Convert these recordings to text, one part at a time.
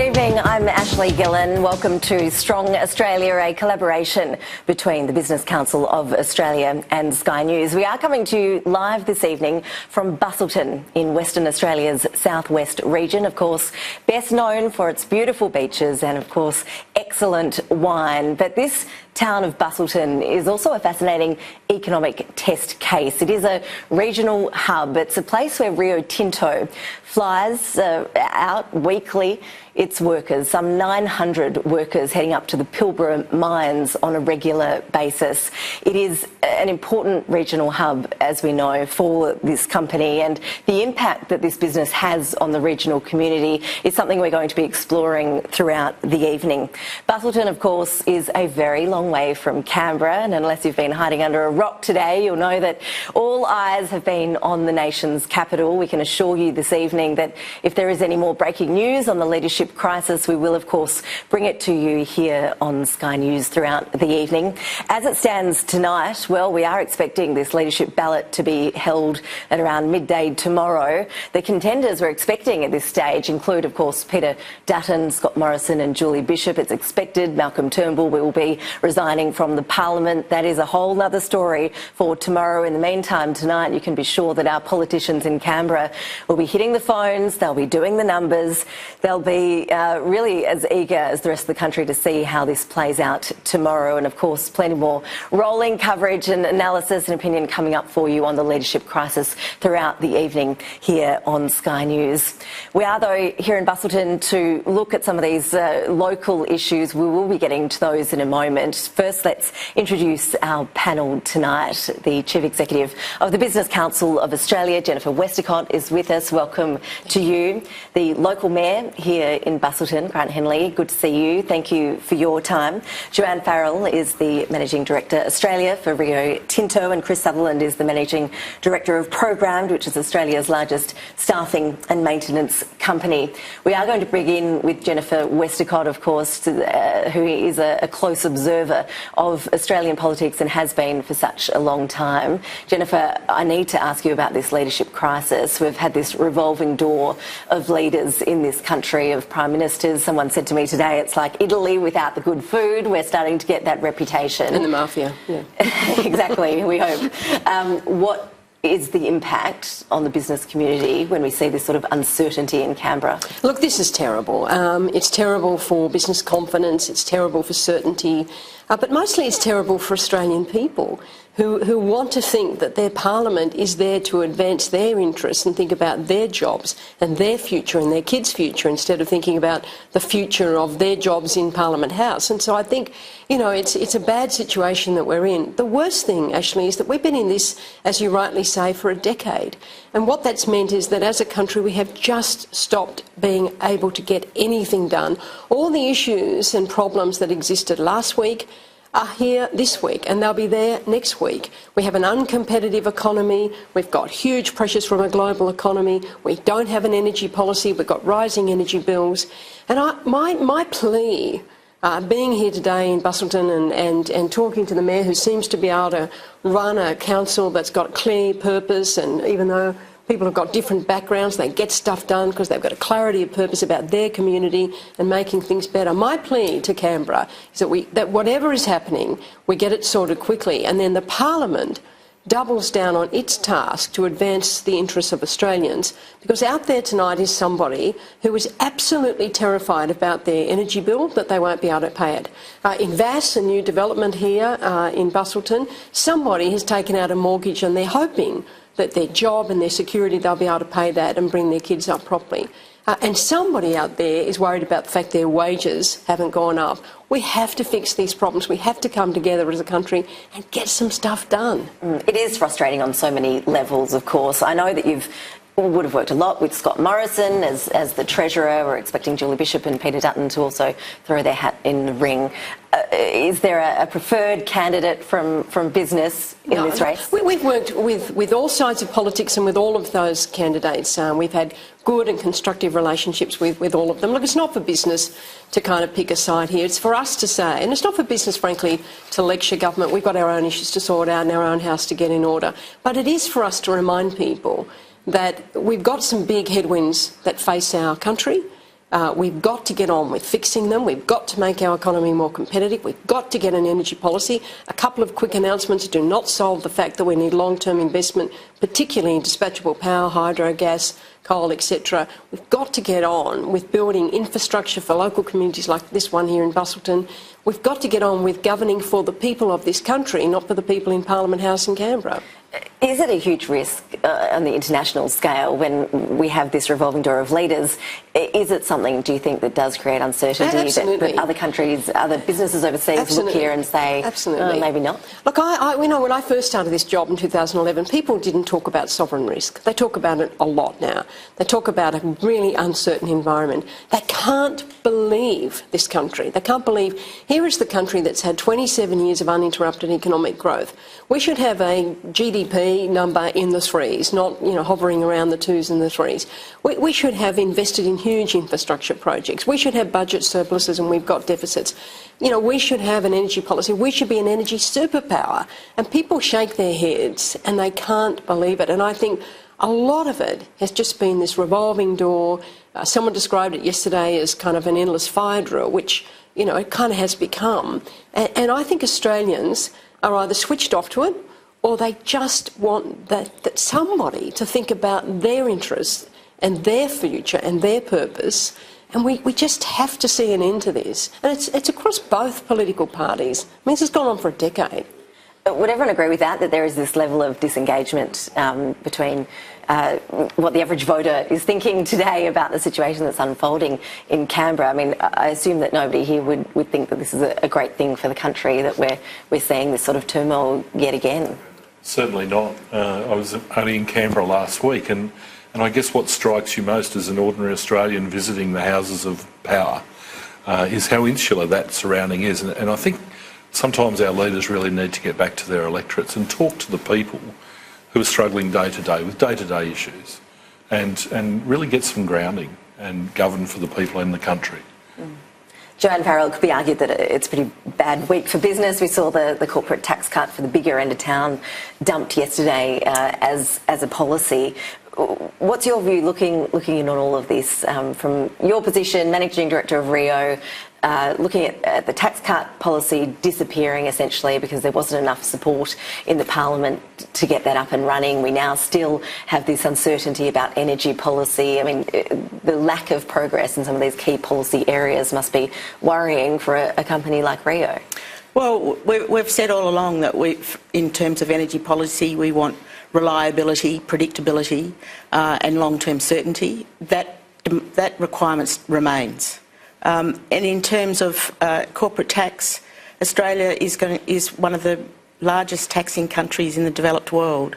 Good evening, I'm Ashleigh Gillon. Welcome to Strong Australia, a collaboration between the Business Council of Australia and Sky News. We are coming to you live this evening from Busselton in Western Australia's southwest region, of course, best known for its beautiful beaches and, of course, excellent wine. But this town of Busselton is also a fascinating economic test case. It is a regional hub. It's a place where Rio Tinto flies out weekly its workers, some 900 workers heading up to the Pilbara mines on a regular basis. It is an important regional hub, as we know, for this company, and the impact that this business has on the regional community is something we're going to be exploring throughout the evening. Busselton, of course, is a very long way from Canberra, and unless you've been hiding under a rock today, you'll know that all eyes have been on the nation's capital. We can assure you this evening that if there is any more breaking news on the leadership crisis, we will, of course, bring it to you here on Sky News throughout the evening. As it stands tonight, well, we are expecting this leadership ballot to be held at around midday tomorrow. The contenders we're expecting at this stage include, of course, Peter Dutton, Scott Morrison and Julie Bishop. It's expected Malcolm Turnbull will be resigning from the Parliament. That is a whole other story for tomorrow. In the meantime, tonight, you can be sure that our politicians in Canberra will be hitting the phones, they'll be doing the numbers, they'll be really as eager as the rest of the country to see how this plays out tomorrow. And of course, plenty more rolling coverage and analysis and opinion coming up for you on the leadership crisis throughout the evening here on Sky News. We are, though, here in Busselton to look at some of these local issues. We will be getting to those in a moment. First, let's introduce our panel tonight. The Chief Executive of the Business Council of Australia, Jennifer Westacott, is with us. Welcome to you. The local mayor here in Busselton, Grant Henley, good to see you. Thank you for your time. Joanne Farrell is the Managing Director Australia for Rio Tinto, and Chris Sutherland is the Managing Director of Programmed, which is Australia's largest staffing and maintenance company. We are going to begin with Jennifer Westacott, of course, who is a close observer of Australian politics and has been for such a long time. Jennifer, I need to ask you about this leadership crisis. We've had this revolving door of leaders in this country, of prime ministers. Someone said to me today, it's like Italy without the good food. We're starting to get that reputation. And the mafia, yeah. Exactly, we hope. What is the impact on the business community when we see this sort of uncertainty in Canberra? Look, this is terrible. It's terrible for business confidence, it's terrible for certainty, but mostly it's terrible for Australian people who want to think that their parliament is there to advance their interests and think about their jobs and their future and their kids' future instead of thinking about the future of their jobs in Parliament House. And so I think, you know, it's a bad situation that we're in. The worst thing, Ashleigh, is that we've been in this, as you rightly say, for a decade. And what that's meant is that as a country we have just stopped being able to get anything done. All the issues and problems that existed last week are here this week, and they'll be there next week. We have an uncompetitive economy, we've got huge pressures from a global economy, we don't have an energy policy, we've got rising energy bills. And my plea, being here today in Busselton and talking to the mayor, who seems to be able to run a council that's got clear purpose, and even though people have got different backgrounds, they get stuff done because they've got a clarity of purpose about their community and making things better. My plea to Canberra is that whatever is happening, we get it sorted quickly, and then the Parliament doubles down on its task to advance the interests of Australians, because out there tonight is somebody who is absolutely terrified about their energy bill, that they won't be able to pay it. In Vass, a new development here in Busselton, somebody has taken out a mortgage and they're hoping that their job and their security, they'll be able to pay that and bring their kids up properly. And somebody out there is worried about the fact their wages haven't gone up. We have to fix these problems. We have to come together as a country and get some stuff done. It is frustrating on so many levels, of course. I know that you would have worked a lot with Scott Morrison as the Treasurer. We're expecting Julie Bishop and Peter Dutton to also throw their hat in the ring. Is there a preferred candidate from business in this race? We've worked with all sides of politics and with all of those candidates. We've had good and constructive relationships with all of them. Look, it's not for business to kind of pick a side here. It's for us to say, and it's not for business, frankly, to lecture government. We've got our own issues to sort out and our own house to get in order. But it is for us to remind people that we've got some big headwinds that face our country. We've got to get on with fixing them. We've got to make our economy more competitive. We've got to get an energy policy. A couple of quick announcements do not solve the fact that we need long-term investment, particularly in dispatchable power, hydro, gas, coal, etc. We've got to get on with building infrastructure for local communities like this one here in Busselton. We've got to get on with governing for the people of this country, not for the people in Parliament House in Canberra. Is it a huge risk on the international scale when we have this revolving door of leaders? Is it something, do you think, that does create uncertainty that other countries, other businesses overseas look here and say, maybe not? Look, when I first started this job in 2011, people didn't talk about sovereign risk. They talk about it a lot now. They talk about a really uncertain environment. They can't believe this country. They can't believe here is the country that's had 27 years of uninterrupted economic growth. We should have a GDP number in the threes, not hovering around the twos and the threes. We should have invested in huge infrastructure projects. We should have budget surpluses and we've got deficits. We should have an energy policy. We should be an energy superpower. And people shake their heads and they can't believe it. And I think a lot of it has just been this revolving door. Someone described it yesterday as kind of an endless fire drill, which, it kind of has become. And I think Australians are either switched off to it or they just want that somebody to think about their interests and their future and their purpose. And we just have to see an end to this. And it's across both political parties. I mean, this has gone on for a decade. Would everyone agree with that there is this level of disengagement between what the average voter is thinking today about the situation that's unfolding in Canberra? I mean, I assume that nobody here would think that this is a great thing for the country, that we're seeing this sort of turmoil yet again. Certainly not. I was only in Canberra last week, and I guess what strikes you most as an ordinary Australian visiting the houses of power is how insular that surrounding is. And I think sometimes our leaders really need to get back to their electorates and talk to the people who are struggling day to day with day-to-day issues and really get some grounding and govern for the people in the country. Joanne Farrell, it could be argued that it's a pretty bad week for business. We saw the corporate tax cut for the bigger end of town dumped yesterday as a policy. What's your view looking in on all of this from your position, Managing Director of Rio, looking at the tax cut policy disappearing essentially because there wasn't enough support in the Parliament to get that up and running? We now still have this uncertainty about energy policy. I mean, the lack of progress in some of these key policy areas must be worrying for a company like Rio. Well, we've said all along that in terms of energy policy, we want reliability, predictability and long-term certainty. That requirement remains. And in terms of corporate tax, Australia is one of the largest taxing countries in the developed world.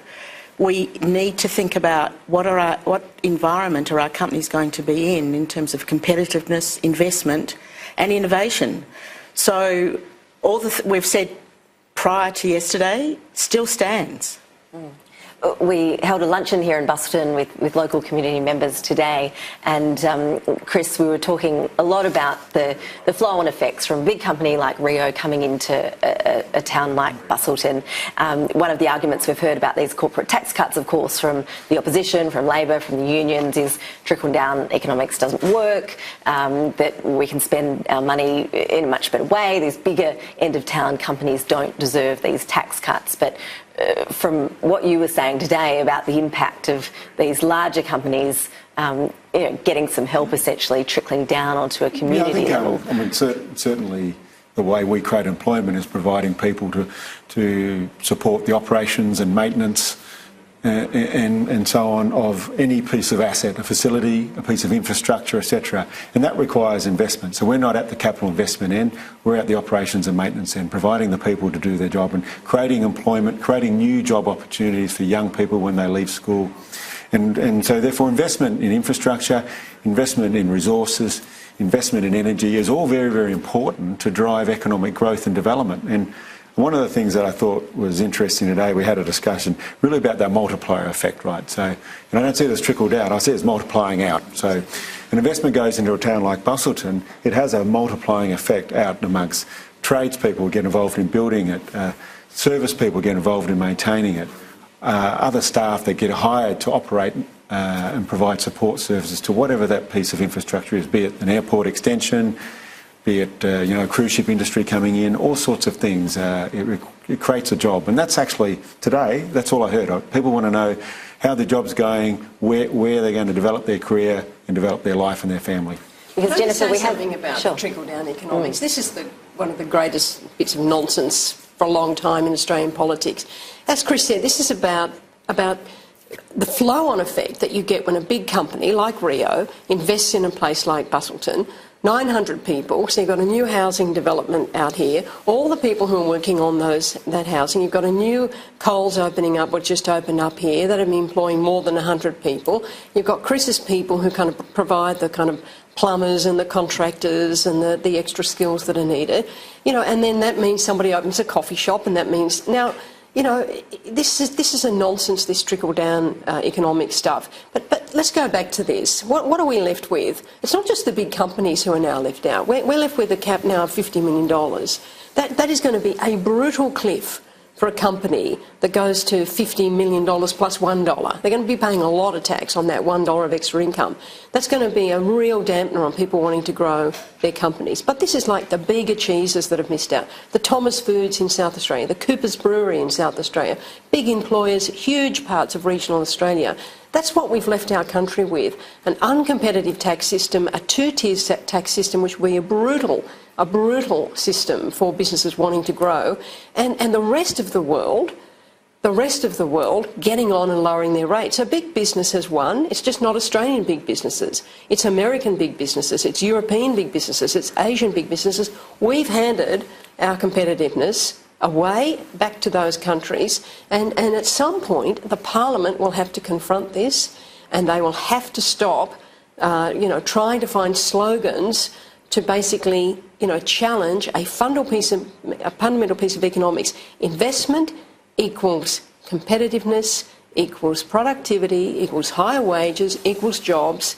We need to think about what environment are our companies going to be in terms of competitiveness, investment and innovation. So all we've said prior to yesterday still stands. We held a luncheon here in Busselton with local community members today, and Chris, we were talking a lot about the flow-on effects from a big company like Rio coming into a town like Busselton. One of the arguments we've heard about these corporate tax cuts, of course, from the opposition, from Labor, from the unions, is trickle-down economics doesn't work, that we can spend our money in a much better way. These bigger end-of-town companies don't deserve these tax cuts. But from what you were saying today about the impact of these larger companies, getting some help essentially trickling down onto a community level. I mean, certainly the way we create employment is providing people to support the operations and maintenance and so on of any piece of asset, a facility, a piece of infrastructure, etc. And that requires investment. So we're not at the capital investment end, we're at the operations and maintenance end, providing the people to do their job and creating employment, creating new job opportunities for young people when they leave school. And so therefore investment in infrastructure, investment in resources, investment in energy is all very, very important to drive economic growth and development. And one of the things that I thought was interesting today, we had a discussion really about that multiplier effect, right? So, and I don't see it as trickle down, I see it as multiplying out. So an investment goes into a town like Busselton, it has a multiplying effect out amongst tradespeople get involved in building it, service people get involved in maintaining it, other staff that get hired to operate and provide support services to whatever that piece of infrastructure is, be it an airport extension, be it cruise ship industry coming in, all sorts of things. It creates a job, and that's actually today. That's all I heard. People want to know how the job's going, where they're going to develop their career and develop their life and their family. Because Jennifer, we have something about trickle-down economics. This is one of the greatest bits of nonsense for a long time in Australian politics. As Chris said, this is about the flow-on effect that you get when a big company like Rio invests in a place like Busselton. 900 people, so you've got a new housing development out here. All the people who are working on that housing, you've got a new Coles opening up, or just opened up here, that are employing more than 100 people. You've got Chris's people who kind of provide the kind of plumbers and the contractors and the extra skills that are needed. And then that means somebody opens a coffee shop, and that means now. This is a nonsense, this trickle-down economic stuff. But let's go back to this. What are we left with? It's not just the big companies who are now left out. We're left with a cap now of $50 million. That is going to be a brutal cliff for a company that goes to $50 million plus $1. They're going to be paying a lot of tax on that $1 of extra income. That's going to be a real dampener on people wanting to grow their companies. But this is like the bigger cheeses that have missed out. The Thomas Foods in South Australia, the Cooper's Brewery in South Australia, big employers, huge parts of regional Australia. That's what we've left our country with, an uncompetitive tax system, a two-tier tax system which will be a brutal system for businesses wanting to grow, and the rest of the world getting on and lowering their rates. So big business has won. It's just not Australian big businesses. It's American big businesses. It's European big businesses. It's Asian big businesses. We've handed our competitiveness away back to those countries, and at some point the Parliament will have to confront this, and they will have to stop trying to find slogans to basically challenge a fundamental piece of economics. Investment equals competitiveness, equals productivity, equals higher wages, equals jobs.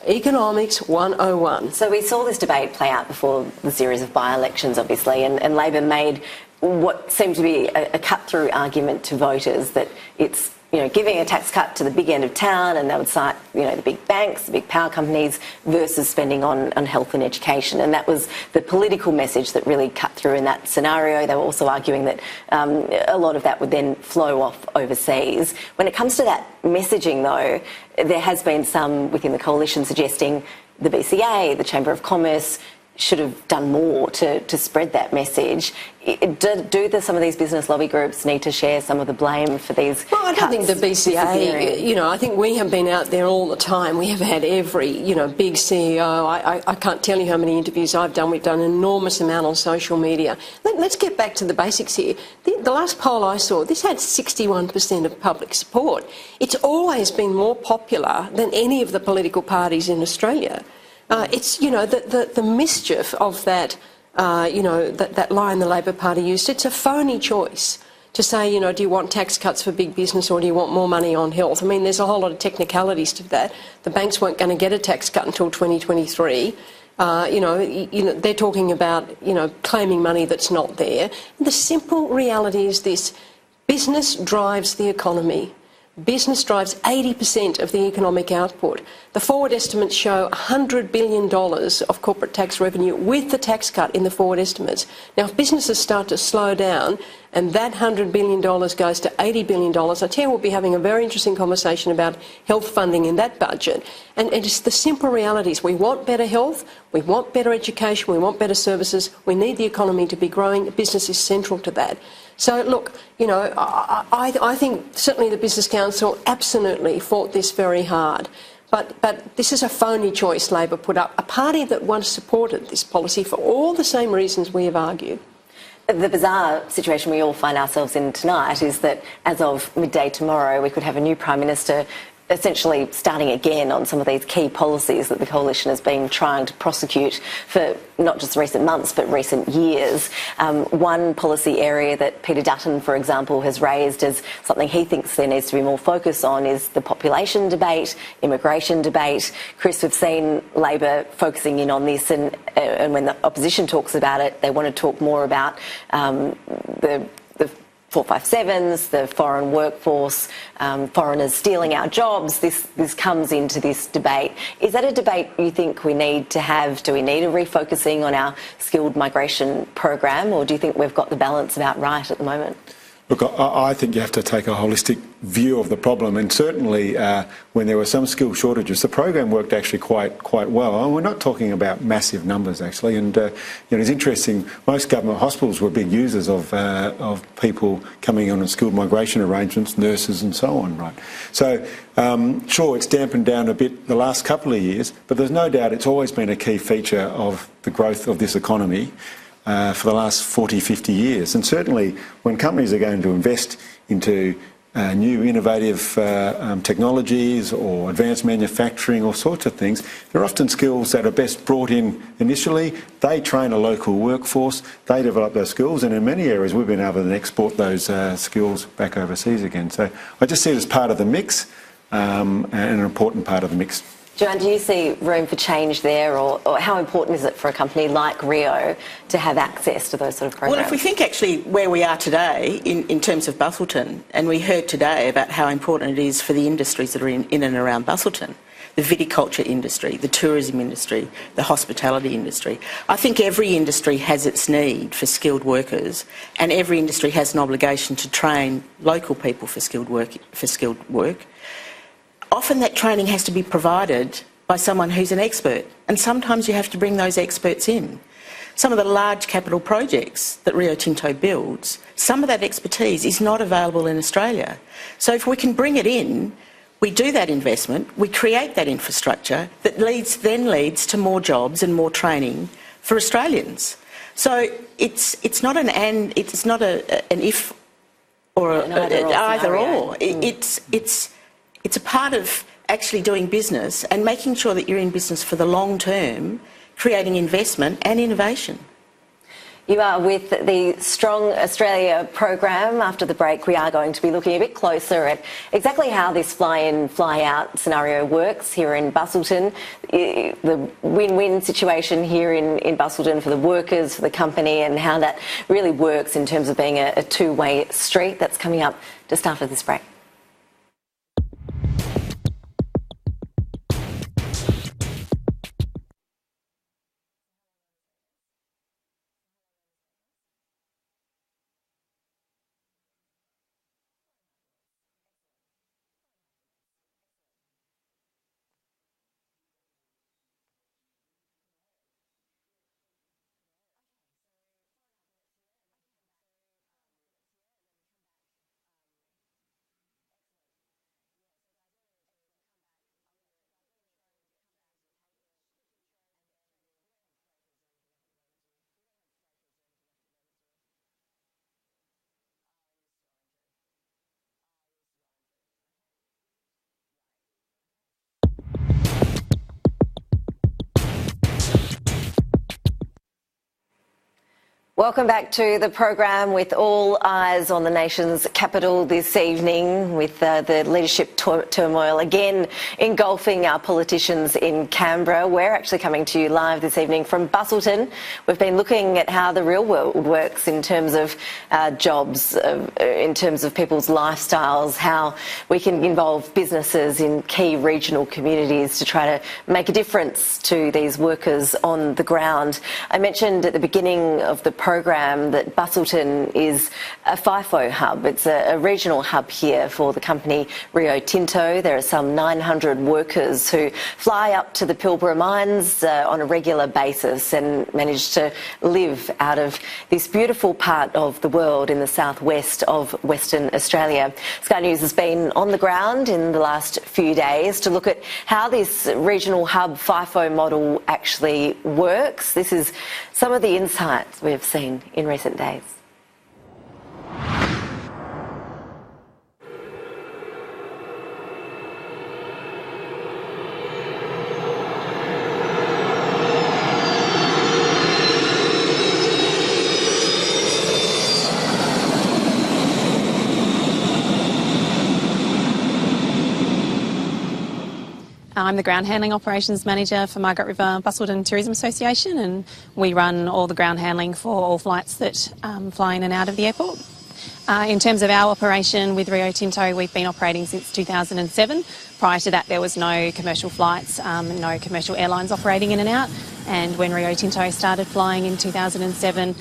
Economics 101. So we saw this debate play out before the series of by-elections, obviously, and Labor made what seemed to be a cut-through argument to voters that it's giving a tax cut to the big end of town, and they would cite the big banks, the big power companies, versus spending on health and education. And that was the political message that really cut through in that scenario. They were also arguing that a lot of that would then flow off overseas. When it comes to that messaging, though, there has been some within the coalition suggesting the BCA, the Chamber of Commerce, should have done more to spread that message. Do some of these business lobby groups need to share some of the blame for these Well, I don't think the BCA, I think we have been out there all the time. We have had every, big CEO. I can't tell you how many interviews I've done. We've done an enormous amount on social media. Let's get back to the basics here. The last poll I saw, this had 61% of public support. It's always been more popular than any of the political parties in Australia. It's, the mischief of that, that line the Labor Party used. It's a phony choice to say, do you want tax cuts for big business or do you want more money on health? I mean, there's a whole lot of technicalities to that. The banks weren't going to get a tax cut until 2023. They're talking about, claiming money that's not there. And the simple reality is this: business drives the economy. Business drives 80% of the economic output. The forward estimates show $100 billion of corporate tax revenue with the tax cut in the forward estimates. Now, if businesses start to slow down and that $100 billion goes to $80 billion, I tell you, we'll be having a very interesting conversation about health funding in that budget. And it's the simple realities. We want better health, we want better education, we want better services, we need the economy to be growing. Business is central to that. So, look, I think certainly the Business Council absolutely fought this very hard. But this is a phony choice Labor put up, a party that once supported this policy for all the same reasons we have argued. The bizarre situation we all find ourselves in tonight is that as of midday tomorrow, we could have a new Prime Minister essentially starting again on some of these key policies that the coalition has been trying to prosecute for not just recent months but recent years. One policy area that Peter Dutton, for example, has raised as something he thinks there needs to be more focus on is the population debate, immigration debate. Chris, we've seen Labor focusing in on this, and when the opposition talks about it, they want to talk more about the 457s, the foreign workforce, foreigners stealing our jobs. This comes into this debate. Is that a debate you think we need to have? Do we need a refocusing on our skilled migration program, or do you think we've got the balance about right at the moment? Look, I think you have to take a holistic view of the problem, and certainly when there were some skill shortages, the program worked actually quite well. And we're not talking about massive numbers actually, and it's interesting. Most government hospitals were big users of people coming on skilled migration arrangements, nurses and so on, right? So sure, it's dampened down a bit the last couple of years, but there's no doubt it's always been a key feature of the growth of this economy for the last 40, 50 years. And certainly when companies are going to invest into new innovative technologies or advanced manufacturing, all sorts of things, they're often skills that are best brought in initially. They train a local workforce, they develop those skills, and in many areas we've been able to export those skills back overseas again. So I just see it as part of the mix and an important part of the mix. Joanne, do you see room for change there, or how important is it for a company like Rio to have access to those sort of programs? Well, if we think actually where we are today in terms of Busselton, and we heard today about how important it is for the industries that are in and around Busselton, the viticulture industry, the tourism industry, the hospitality industry. I think every industry has its need for skilled workers, and every industry has an obligation to train local people for skilled work. Often that training has to be provided by someone who's an expert, and sometimes you have to bring those experts in. Some of the large capital projects that Rio Tinto builds, some of that expertise is not available in Australia. So if we can bring it in, we do that investment, we create that infrastructure that then leads to more jobs and more training for Australians. So it's not an if or an either or. It's a part of actually doing business and making sure that you're in business for the long term, creating investment and innovation. You are with the Strong Australia program. After the break, we are going to be looking a bit closer at exactly how this fly-in, fly-out scenario works here in Busselton, the win-win situation here in Busselton for the workers, for the company, and how that really works in terms of being a two-way street. That's coming up just after this break. Welcome back to the program with all eyes on the nation's capital this evening, with the leadership turmoil again engulfing our politicians in Canberra. We're actually coming to you live this evening from Busselton. We've been looking at how the real world works in terms of jobs, in terms of people's lifestyles, how we can involve businesses in key regional communities to try to make a difference to these workers on the ground. I mentioned at the beginning of the program that Busselton is a FIFO hub. It's a regional hub here for the company Rio Tinto. There are some 900 workers who fly up to the Pilbara mines on a regular basis and manage to live out of this beautiful part of the world in the southwest of Western Australia. Sky News has been on the ground in the last few days to look at how this regional hub FIFO model actually works. This is some of the insights we've seen in recent days. I'm the ground handling operations manager for Margaret River Busselton Tourism Association, and we run all the ground handling for all flights that fly in and out of the airport. In terms of our operation with Rio Tinto, we've been operating since 2007. Prior to that, there was no commercial flights, no commercial airlines operating in and out. And when Rio Tinto started flying in 2007,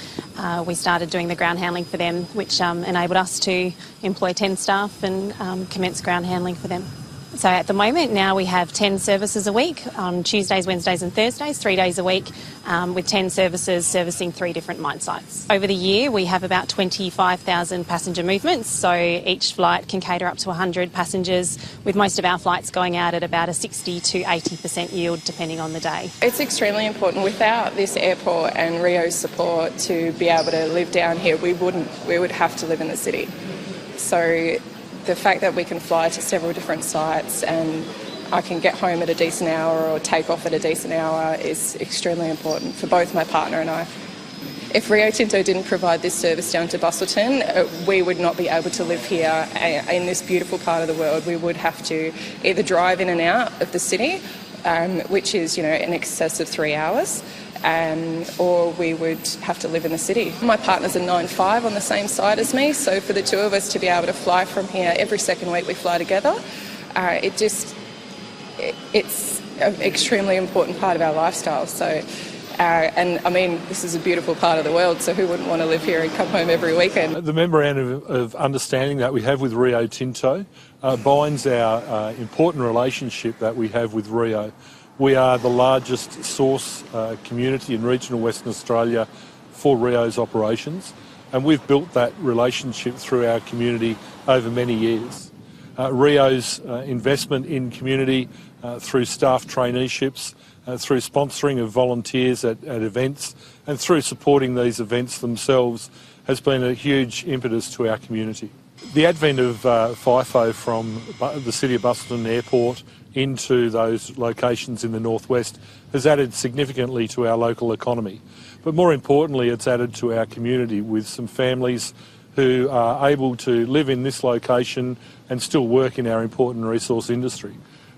we started doing the ground handling for them, which enabled us to employ 10 staff and commence ground handling for them. So at the moment now we have 10 services a week on Tuesdays, Wednesdays and Thursdays, 3 days a week, with 10 services servicing 3 different mine sites. Over the year we have about 25,000 passenger movements, so each flight can cater up to 100 passengers, with most of our flights going out at about a 60 to 80% yield depending on the day. It's extremely important. Without this airport and Rio's support to be able to live down here, we would have to live in the city. So the fact that we can fly to several different sites and I can get home at a decent hour or take off at a decent hour is extremely important for both my partner and I. If Rio Tinto didn't provide this service down to Busselton, we would not be able to live here in this beautiful part of the world. We would have to either drive in and out of the city, which is, in excess of 3 hours, or we would have to live in the city. My partner's a 9-5 on the same side as me, so for the two of us to be able to fly from here every second week we fly together, it's an extremely important part of our lifestyle. So, and I mean, this is a beautiful part of the world, so who wouldn't want to live here and come home every weekend? The memorandum of understanding that we have with Rio Tinto binds our important relationship that we have with Rio. We are the largest source community in regional Western Australia for Rio's operations, and we've built that relationship through our community over many years. Rio's investment in community through staff traineeships, through sponsoring of volunteers at events, and through supporting these events themselves has been a huge impetus to our community. The advent of FIFO from the City of Busselton Airport into those locations in the northwest has added significantly to our local economy. But more importantly, it's added to our community with some families who are able to live in this location and still work in our important resource industry.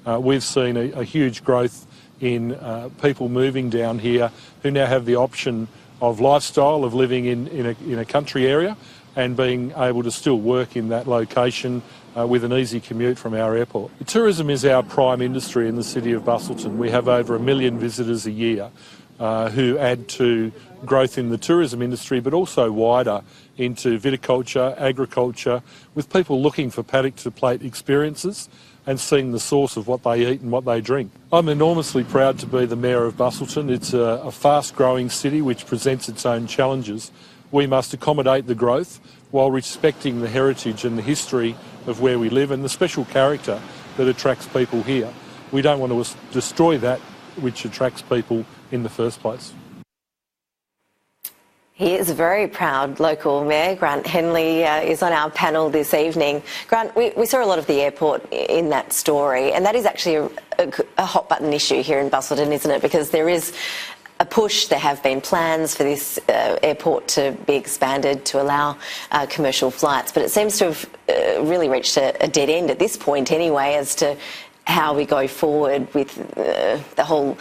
We've seen a huge growth in people moving down here who now have the option of lifestyle of living in a country area and being able to still work in that location with an easy commute from our airport. Tourism is our prime industry in the city of Busselton. We have over 1 million visitors a year who add to growth in the tourism industry, but also wider into viticulture, agriculture, with people looking for paddock-to-plate experiences and seeing the source of what they eat and what they drink. I'm enormously proud to be the Mayor of Busselton. It's a fast-growing city which presents its own challenges. We must accommodate the growth while respecting the heritage and the history of where we live and the special character that attracts people here. We don't want to destroy that which attracts people in the first place. He is a very proud local mayor. Grant Henley is on our panel this evening. Grant, we saw a lot of the airport in that story, and that is actually a hot button issue here in Busselton, isn't it? Because there is a push. There have been plans for this airport to be expanded to allow commercial flights, but it seems to have really reached a dead end at this point anyway as to how we go forward with the whole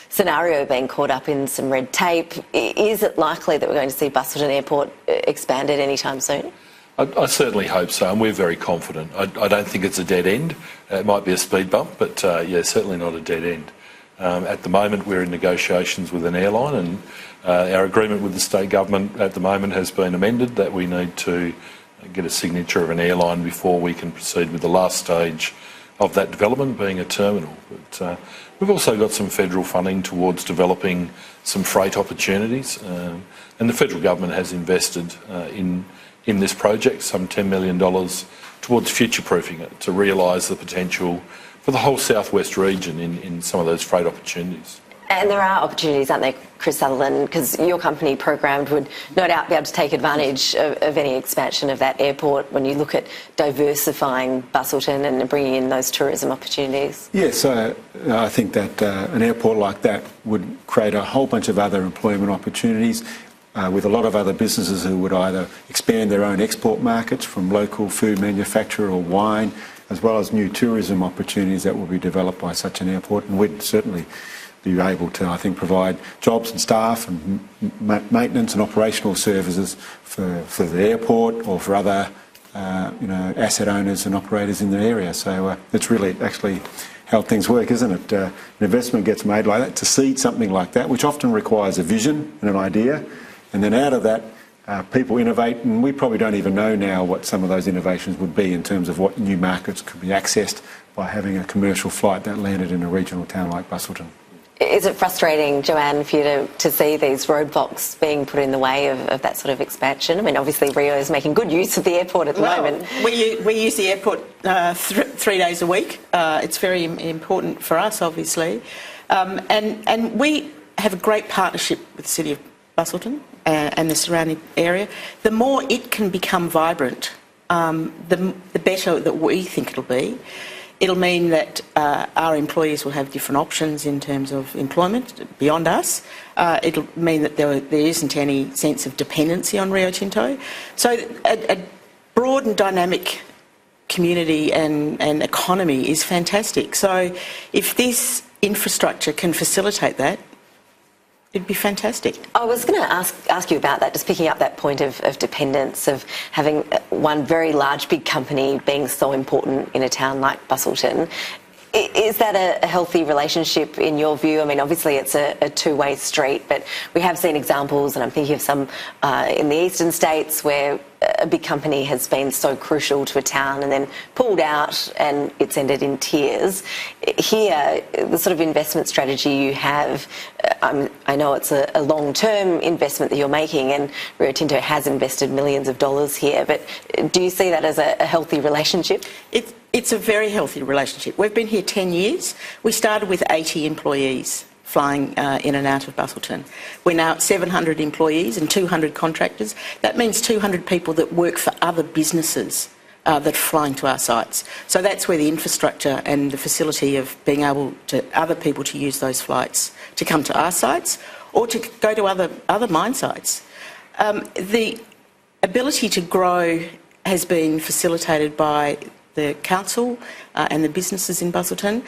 scenario being caught up in some red tape. Is it likely that we're going to see Busselton Airport expanded anytime soon? I certainly hope so, and we're very confident. I don't think it's a dead end. It might be a speed bump, but yeah, certainly not a dead end. At the moment, we're in negotiations with an airline, and our agreement with the state government at the moment has been amended that we need to get a signature of an airline before we can proceed with the last stage of that development, being a terminal. But we've also got some federal funding towards developing some freight opportunities, and the federal government has invested in this project some $10 million towards future-proofing it to realise the potential for the whole southwest region in some of those freight opportunities. And there are opportunities, aren't there, Chris Sutherland, because your company programmed would no doubt be able to take advantage of any expansion of that airport when you look at diversifying Busselton and bringing in those tourism opportunities. Yes, I think that an airport like that would create a whole bunch of other employment opportunities with a lot of other businesses who would either expand their own export markets from local food manufacturer or wine, as well as new tourism opportunities that will be developed by such an airport, and we'd certainly be able to, I think, provide jobs and staff and maintenance and operational services for the airport or for other asset owners and operators in the area. So it's really actually how things work, isn't it? An investment gets made like that to seed something like that, which often requires a vision and an idea, and then out of that people innovate, and we probably don't even know now what some of those innovations would be in terms of what new markets could be accessed by having a commercial flight that landed in a regional town like Busselton. Is it frustrating, Joanne, for you to see these roadblocks being put in the way of that sort of expansion? I mean, obviously Rio is making good use of the airport at the moment. We use the airport 3 days a week. It's very important for us, obviously. And we have a great partnership with the City of Busselton and the surrounding area. The more it can become vibrant, the better that we think it'll be. It'll mean that our employees will have different options in terms of employment beyond us. It'll mean that there isn't any sense of dependency on Rio Tinto. So a broad and dynamic community and economy is fantastic. So if this infrastructure can facilitate that, it'd be fantastic. I was going to ask you about that, just picking up that point of dependence, of having one very large, big company being so important in a town like Busselton. Is that a healthy relationship in your view? I mean, obviously it's a two-way street, but we have seen examples, and I'm thinking of some in the eastern states where a big company has been so crucial to a town and then pulled out and it's ended in tears. Here, the sort of investment strategy you have, I know it's a long-term investment that you're making, and Rio Tinto has invested millions of dollars here, but do you see that as a healthy relationship? It's a very healthy relationship. We've been here 10 years. We started with 80 employees flying in and out of Busselton. We're now at 700 employees and 200 contractors. That means 200 people that work for other businesses that are flying to our sites. So that's where the infrastructure and the facility of being able to other people to use those flights to come to our sites or to go to other mine sites. The ability to grow has been facilitated by the council and the businesses in Busselton.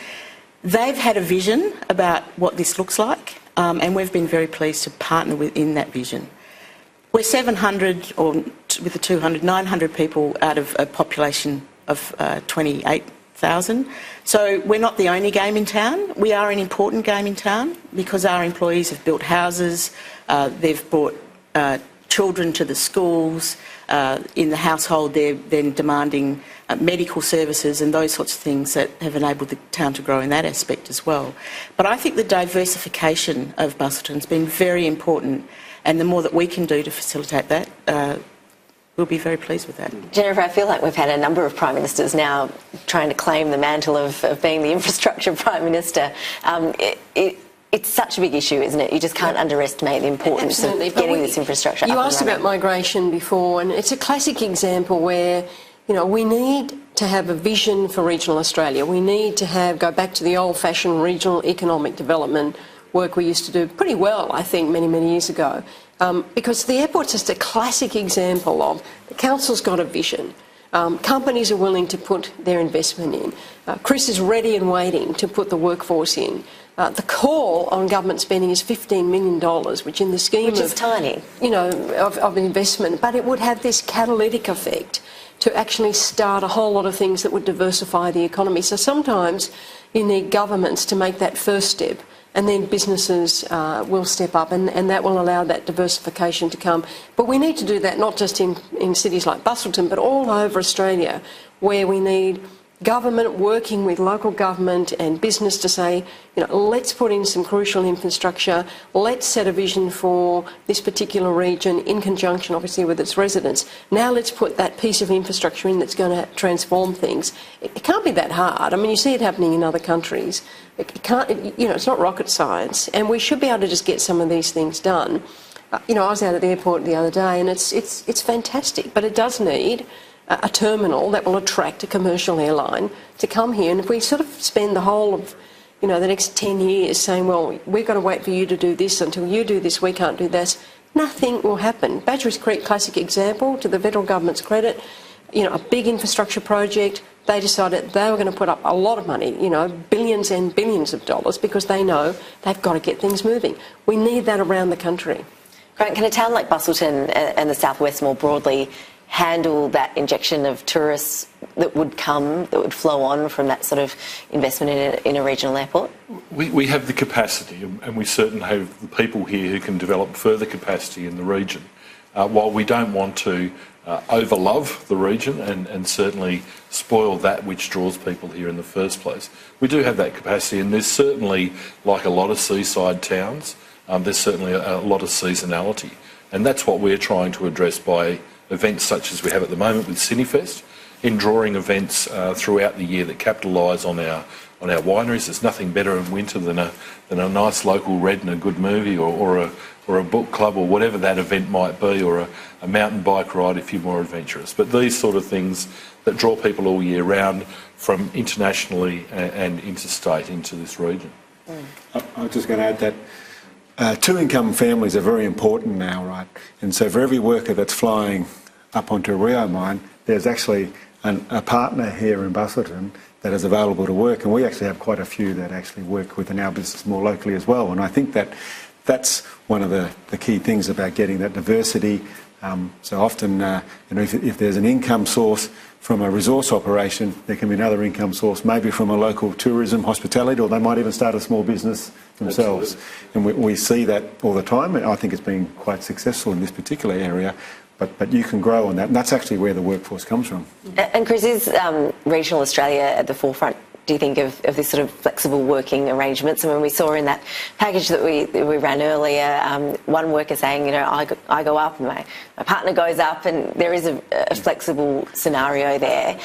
They've had a vision about what this looks like, and we've been very pleased to partner in that vision. We're 700, or with the 200, 900 people out of a population of 28,000. So we're not the only game in town. We are an important game in town because our employees have built houses, they've brought children to the schools. In the household, they're then demanding medical services and those sorts of things that have enabled the town to grow in that aspect as well. But I think the diversification of Busselton has been very important, and the more that we can do to facilitate that, we'll be very pleased with that. Jennifer, I feel like we've had a number of Prime Ministers now trying to claim the mantle of being the infrastructure Prime Minister. It's such a big issue, isn't it? You just can't underestimate the importance of getting this infrastructure up and running. You asked about migration before, and it's a classic example where, we need to have a vision for regional Australia. We need to go back to the old-fashioned regional economic development work we used to do pretty well, I think, many, many years ago. Because the airport's just a classic example of the council's got a vision. Companies are willing to put their investment in. Chris is ready and waiting to put the workforce in. The call on government spending is $15 million, which in the scheme which is tiny, of investment, but it would have this catalytic effect to actually start a whole lot of things that would diversify the economy. So sometimes you need governments to make that first step, and then businesses will step up, and that will allow that diversification to come. But we need to do that not just in cities like Busselton, but all over Australia, where we need government working with local government and business to say, let's put in some crucial infrastructure, let's set a vision for this particular region in conjunction, obviously, with its residents. Now let's put that piece of infrastructure in that's going to transform things. It can't be that hard. I mean, you see it happening in other countries. It's not rocket science, and we should be able to just get some of these things done. I was out at the airport the other day, and it's fantastic, but it does need a terminal that will attract a commercial airline to come here. And if we sort of spend the whole of the next 10 years saying, well, we've got to wait for you to do this, until you do this, we can't do this, nothing will happen. Badgerys Creek, classic example, to the federal government's credit, a big infrastructure project, they decided they were going to put up a lot of money, you know, billions and billions of dollars, because they know they've got to get things moving. We need that around the country. Grant, can a town like Busselton and the southwest more broadly handle that injection of tourists that would flow on from that sort of investment in a regional airport? We have the capacity, and we certainly have the people here who can develop further capacity in the region. While we don't want to overlove the region and certainly spoil that which draws people here in the first place, we do have that capacity, and there's certainly, like a lot of seaside towns, there's certainly a lot of seasonality, and that's what we're trying to address by events such as we have at the moment with Cinefest, in drawing events throughout the year that capitalise on our wineries. There's nothing better in winter than a nice local red and a good movie, or a book club, or whatever that event might be, or a mountain bike ride if you're more adventurous. But these sort of things that draw people all year round from internationally and interstate into this region. I was just going to add that two-income families are very important now, right? And so for every worker that's flying up onto a Rio mine, there's actually a partner here in Busselton that is available to work, and we actually have quite a few that actually work within our business more locally as well. And I think that's one of the key things about getting that diversity. So often, if there's an income source from a resource operation, there can be another income source, maybe from a local tourism, hospitality, or they might even start a small business themselves. Absolutely. And we see that all the time, and I think it's been quite successful in this particular area. But you can grow on that, and that's actually where the workforce comes from. And Chris, is regional Australia at the forefront, do you think, of this sort of flexible working arrangements? And when we saw in that package that we ran earlier, one worker saying, you know, I go up and my partner goes up, and there is a flexible scenario there.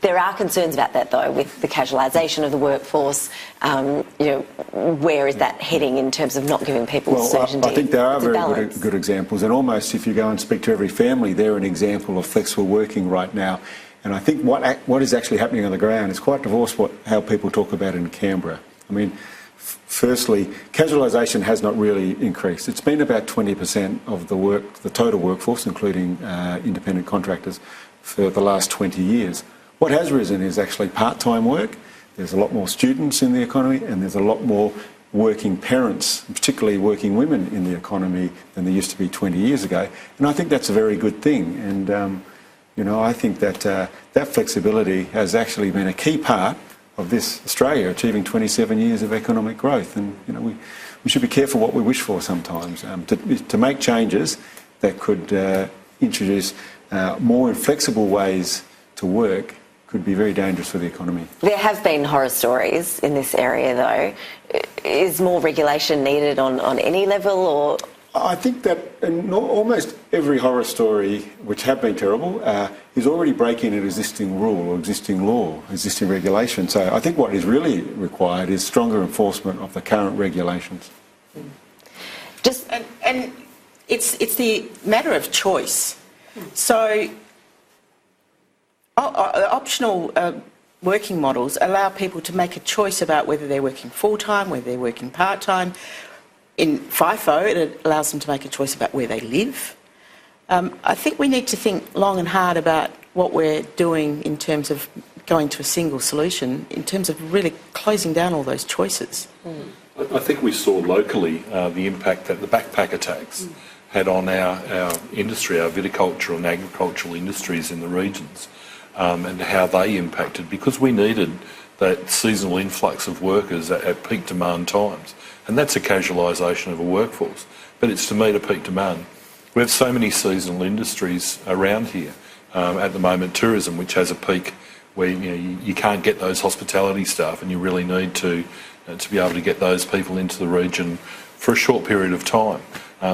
There are concerns about that, though, with the casualisation of the workforce. You know, where is that heading in terms of not giving people certainty? I think there are very good examples, and almost if you go and speak to every family, they're an example of flexible working right now. And I think what is actually happening on the ground is quite divorced how people talk about it in Canberra. I mean, firstly, casualisation has not really increased. It's been about 20% of the total workforce, including independent contractors, for the last 20 years. What has risen is actually part-time work. There's a lot more students in the economy, and there's a lot more working parents, particularly working women in the economy, than there used to be 20 years ago. And I think that's a very good thing. And, you know, I think that that flexibility has actually been a key part of this Australia achieving 27 years of economic growth. And, you know, we should be careful what we wish for sometimes. To make changes that could introduce more flexible ways to work could be very dangerous for the economy. There have been horror stories in this area, though. Is more regulation needed on any level, or...? I think that in almost every horror story, which have been terrible, is already breaking an existing rule or existing law, existing regulation. So I think what is really required is stronger enforcement of the current regulations. And it's the matter of choice. So optional working models allow people to make a choice about whether they're working full-time, whether they're working part-time. In FIFO, it allows them to make a choice about where they live. I think we need to think long and hard about what we're doing in terms of going to a single solution, in terms of really closing down all those choices. I think we saw locally the impact that the backpacker tax had on our industry, our viticultural and agricultural industries in the regions, and how they impacted, because we needed that seasonal influx of workers at peak demand times. And that's a casualisation of a workforce, but it's to meet a peak demand. We have so many seasonal industries around here. At the moment, tourism, which has a peak where you can't get those hospitality staff, and you really need to be able to get those people into the region for a short period of time.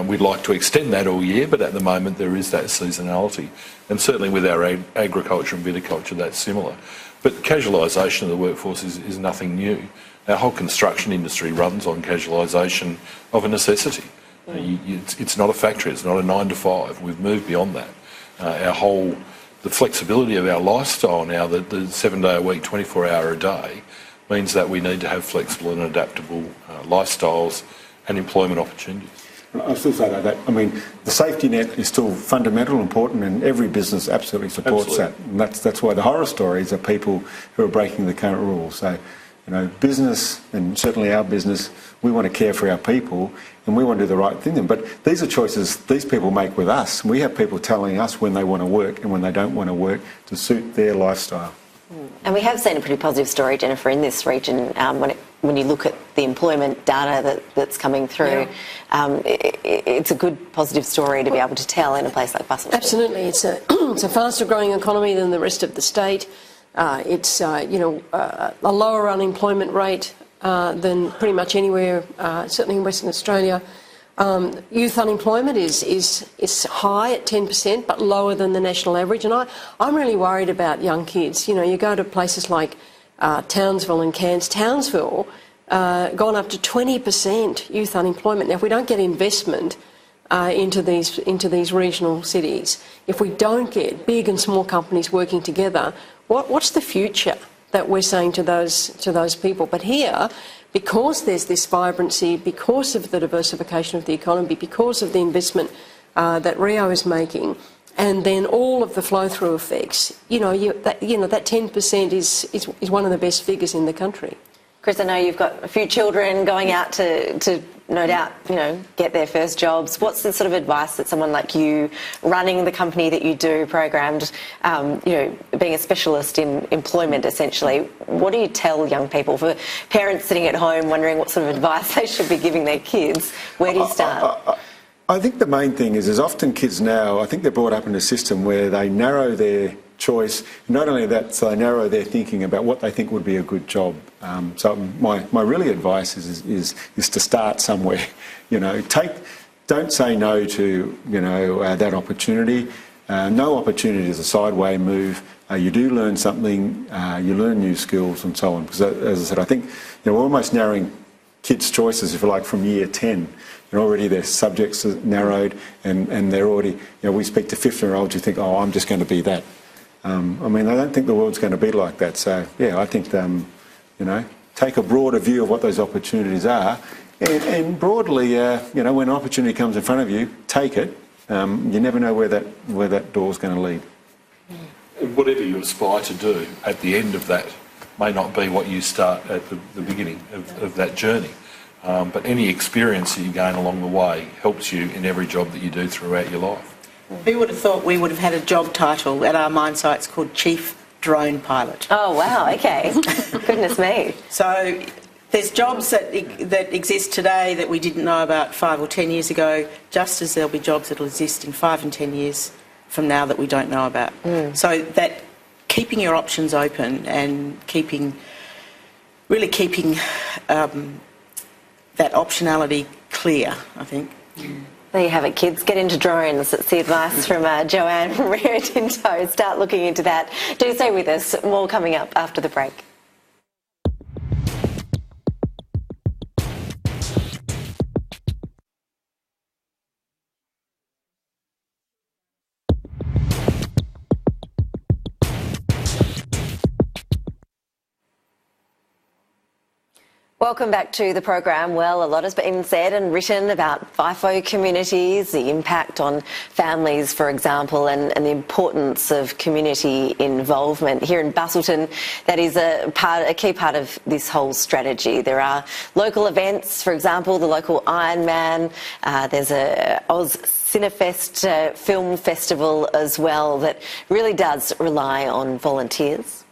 We'd like to extend that all year, but at the moment there is that seasonality. And certainly with our agriculture and viticulture, that's similar. But casualisation of the workforce is nothing new. Our whole construction industry runs on casualisation of a necessity. It's not a factory, it's not a 9 to 5. We've moved beyond that. The flexibility of our lifestyle now, the 7-day-a-week, 24-hour-a-day, means that we need to have flexible and adaptable lifestyles and employment opportunities. I still say that. I mean, the safety net is still fundamental, important, and every business absolutely supports that. And that's why the horror stories are people who are breaking the current rules. So, you know, business, and certainly our business, we want to care for our people and we want to do the right thing. But these are choices these people make with us. We have people telling us when they want to work and when they don't want to work to suit their lifestyle. And we have seen a pretty positive story, Jennifer, in this region. When you look at the employment data that's coming through, it's a good positive story to be able to tell in a place like Busselton. Absolutely, it's a faster growing economy than the rest of the state. It's a lower unemployment rate than pretty much anywhere, certainly in Western Australia. Youth unemployment is high at 10%, but lower than the national average. And I'm really worried about young kids. You know, you go to places like Townsville and Cairns. Townsville gone up to 20% youth unemployment. Now, if we don't get investment into these regional cities, if we don't get big and small companies working together, what's the future that we're saying to those people? But here, because there's this vibrancy, because of the diversification of the economy, because of the investment that Rio is making, and then all of the flow-through effects, that 10% is one of the best figures in the country. Chris, I know you've got a few children going out to no doubt, get their first jobs. What's the sort of advice that someone like you, running the company that you do, programmed, being a specialist in employment essentially, what do you tell young people? For parents sitting at home wondering what sort of advice they should be giving their kids, where do you start? I think the main thing is often kids now, I think they're brought up in a system where they narrow their choice. Not only that, so they narrow their thinking about what they think would be a good job. So my really advice is to start somewhere. Don't say no to that opportunity. No opportunity is a sideways move. You do learn something. You learn new skills and so on. Because as I said, I think we're almost narrowing kids' choices, if you like, from year 10. And already their subjects are narrowed, and they're already. We speak to 15-year-olds who think, "Oh, I'm just going to be that." I don't think the world's going to be like that. So, I think, take a broader view of what those opportunities are. And broadly, when an opportunity comes in front of you, take it. You never know where that door's going to lead. Whatever you aspire to do at the end of that may not be what you start at the beginning of that journey. But any experience that you gain along the way helps you in every job that you do throughout your life. Who would have thought we would have had a job title at our mine sites called Chief Drone Pilot? Oh, wow, okay. Goodness me. So there's jobs that exist today that we didn't know about 5 or 10 years ago, just as there'll be jobs that will exist in 5 and 10 years from now that we don't know about. So that keeping your options open and keeping that optionality clear, I think. There you have it, kids. Get into drones. That's the advice from Joanne from Rio Tinto. Start looking into that. Do stay with us. More coming up after the break. Welcome back to the program. Well, a lot has been said and written about FIFO communities, the impact on families, for example, and the importance of community involvement. Here in Busselton, that is a key part of this whole strategy. There are local events, for example, the local Ironman. There's a Oz Cinefest film festival as well that really does rely on volunteers.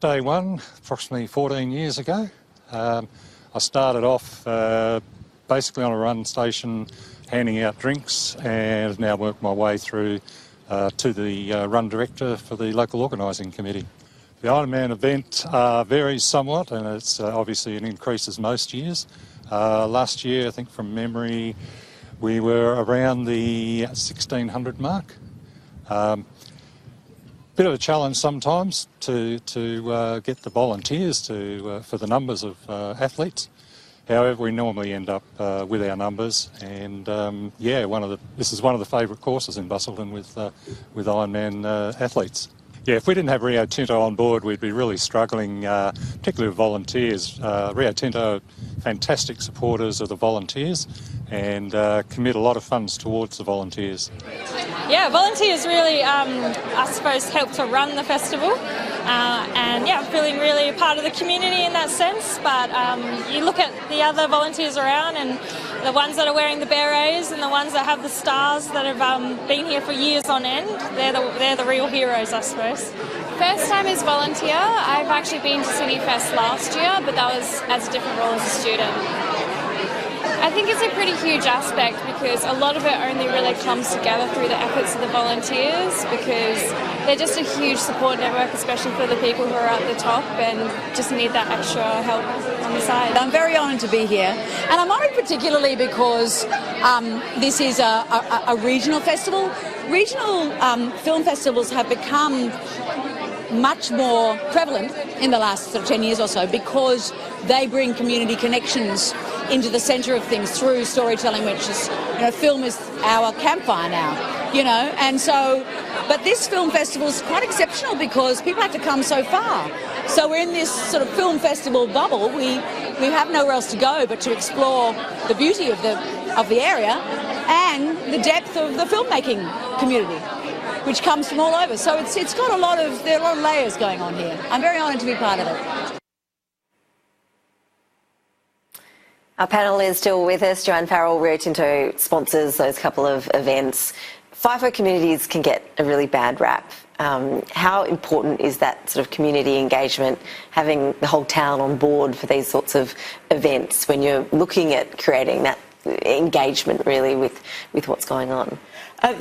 Day one, approximately 14 years ago. I started off basically on a run station handing out drinks, and have now worked my way through to the run director for the local organising committee. The Ironman event varies somewhat, and it's obviously it increases most years. Last year, I think from memory, we were around the 1,600 mark. Bit of a challenge sometimes to get the volunteers for the numbers of athletes. However, we normally end up with our numbers, and this is one of the favourite courses in Busselton with Ironman athletes. Yeah, if we didn't have Rio Tinto on board, we'd be really struggling, particularly with volunteers. Rio Tinto are fantastic supporters of the volunteers and commit a lot of funds towards the volunteers. Yeah, volunteers really, I suppose, help to run the festival. And yeah, I'm feeling really a part of the community in that sense. But you look at the other volunteers around and the ones that are wearing the berets and the ones that have the stars that have been here for years on end, they're the real heroes, I suppose. First time as volunteer. I've actually been to CineFest last year, but that was as a different role as a student. I think it's a pretty huge aspect because a lot of it only really comes together through the efforts of the volunteers, because they're just a huge support network, especially for the people who are at the top and just need that extra help on the side. I'm very honoured to be here, and I'm honoured particularly because this is a regional festival. Regional film festivals have become much more prevalent in the last sort of 10 years or so because they bring community connections into the centre of things through storytelling, which is, film is our campfire now, and so, but this film festival is quite exceptional because people have to come so far. So we're in this sort of film festival bubble. We have nowhere else to go but to explore the beauty of the area and the depth of the filmmaking community, which comes from all over. So it's got there are a lot of layers going on here. I'm very honoured to be part of it. Our panel is still with us. Joanne Farrell, Rio Tinto sponsors those couple of events. FIFO communities can get a really bad rap. How important is that sort of community engagement, having the whole town on board for these sorts of events when you're looking at creating that engagement really with what's going on?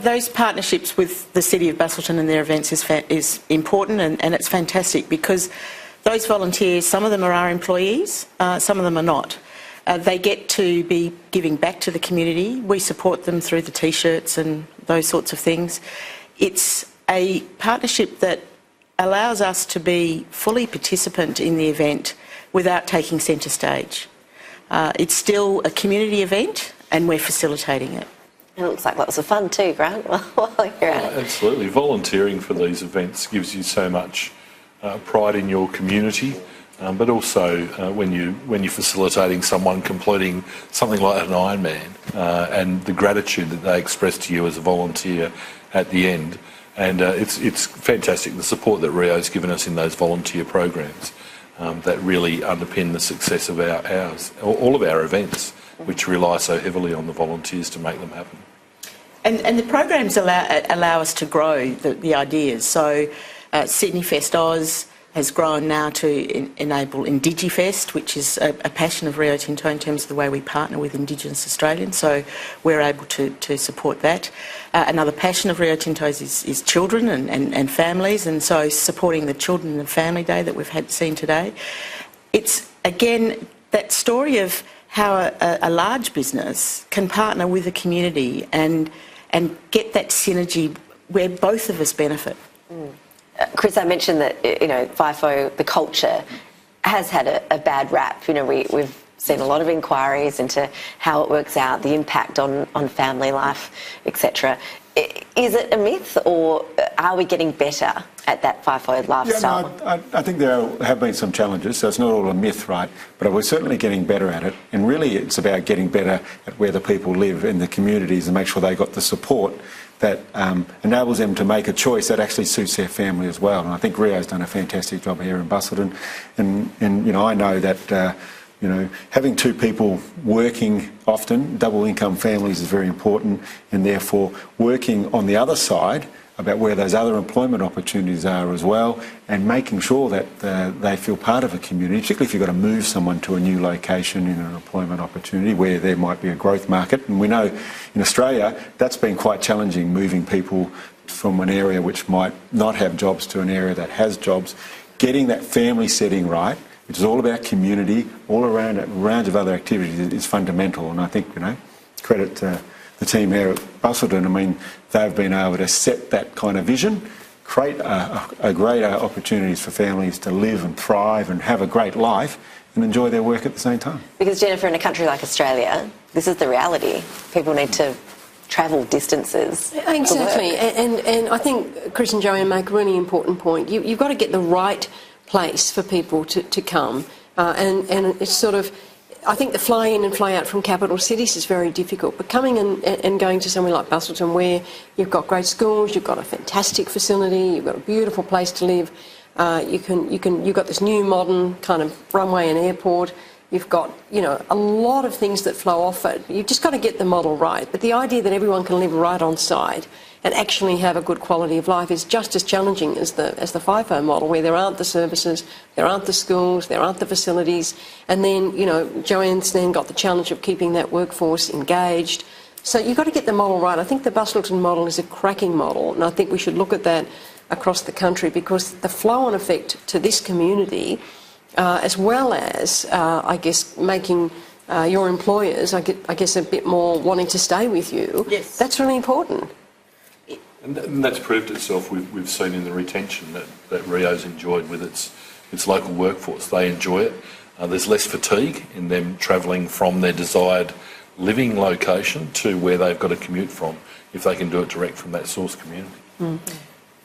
Those partnerships with the City of Busselton and their events is important, and it's fantastic because those volunteers, some of them are our employees, some of them are not. They get to be giving back to the community. We support them through the T-shirts and those sorts of things. It's a partnership that allows us to be fully participant in the event without taking centre stage. It's still a community event and we're facilitating it. It looks like lots of fun too, Grant, while you're at it. Absolutely. Volunteering for these events gives you so much pride in your community. But also when you're facilitating someone completing something like an Ironman and the gratitude that they express to you as a volunteer at the end. And it's fantastic, the support that Rio's given us in those volunteer programs that really underpin the success of all of our events, which rely so heavily on the volunteers to make them happen. And the programs allow us to grow the ideas. So CinefestOZ has grown now to enable IndigiFest, which is a passion of Rio Tinto in terms of the way we partner with Indigenous Australians, so we're able to support that. Another passion of Rio Tinto's is children and families, and so supporting the Children and Family Day that we've seen today. It's, again, that story of how a large business can partner with a community and get that synergy where both of us benefit. Chris, I mentioned that, FIFO, the culture, has had a bad rap. We've seen a lot of inquiries into how it works out, the impact on family life, etc. Is it a myth, or are we getting better at that FIFO lifestyle? Yeah, no, I think there have been some challenges, so it's not all a myth, right? But we're certainly getting better at it, and really it's about getting better at where the people live in the communities and make sure they got the support that enables them to make a choice that actually suits their family as well. And I think Rio's done a fantastic job here in Busselton, and I know that having two people working often, double income families, is very important, and therefore working on the other side about where those other employment opportunities are as well, and making sure that they feel part of a community, particularly if you've got to move someone to a new location in an employment opportunity where there might be a growth market. And we know in Australia that's been quite challenging, moving people from an area which might not have jobs to an area that has jobs. Getting that family setting right, which is all about community, all around a range of other activities, is fundamental. And I think, credit to the team here at Busselton. I mean, they've been able to set that kind of vision, create a great opportunities for families to live and thrive and have a great life and enjoy their work at the same time. Because, Jennifer, in a country like Australia, this is the reality. People need to travel distances. Exactly, and I think Chris and Joanne make a really important point. You've got to get the right place for people to come, and it's sort of, I think the fly in and fly out from capital cities is very difficult, but coming and going to somewhere like Busselton, where you've got great schools, you've got a fantastic facility, you've got a beautiful place to live, you've got this new modern kind of runway and airport. You've got, you know, a lot of things that flow off it. You've just got to get the model right. But the idea that everyone can live right on site and actually have a good quality of life is just as challenging as the FIFO model, where there aren't the services, there aren't the schools, there aren't the facilities. And then, you know, Joanne's then got the challenge of keeping that workforce engaged. So you've got to get the model right. I think the Busselton model is a cracking model, and I think we should look at that across the country, because the flow-on effect to this community, as well as, I guess, making your employers, I guess, a bit more wanting to stay with you. Yes. That's really important. And that's proved itself. We've seen in the retention that Rio's enjoyed with its local workforce. They enjoy it. There's less fatigue in them travelling from their desired living location to where they've got to commute from, if they can do it direct from that source community. Mm.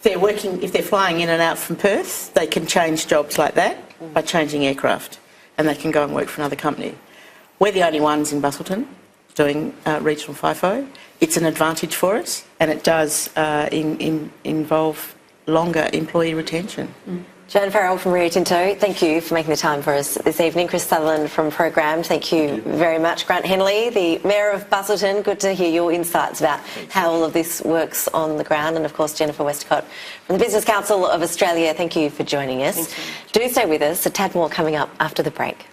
If they're flying in and out from Perth, they can change jobs like that by changing aircraft, and they can go and work for another company. We're the only ones in Busselton doing regional FIFO. It's an advantage for us, and it does involve longer employee retention. Mm. Joanne Farrell from Rio Tinto, thank you for making the time for us this evening. Chris Sutherland from Program, thank you very much. Grant Henley, the Mayor of Busselton, good to hear your insights about how all of this works on the ground. And of course, Jennifer Westacott from the Business Council of Australia, thank you for joining us. Do stay with us, a tad more coming up after the break.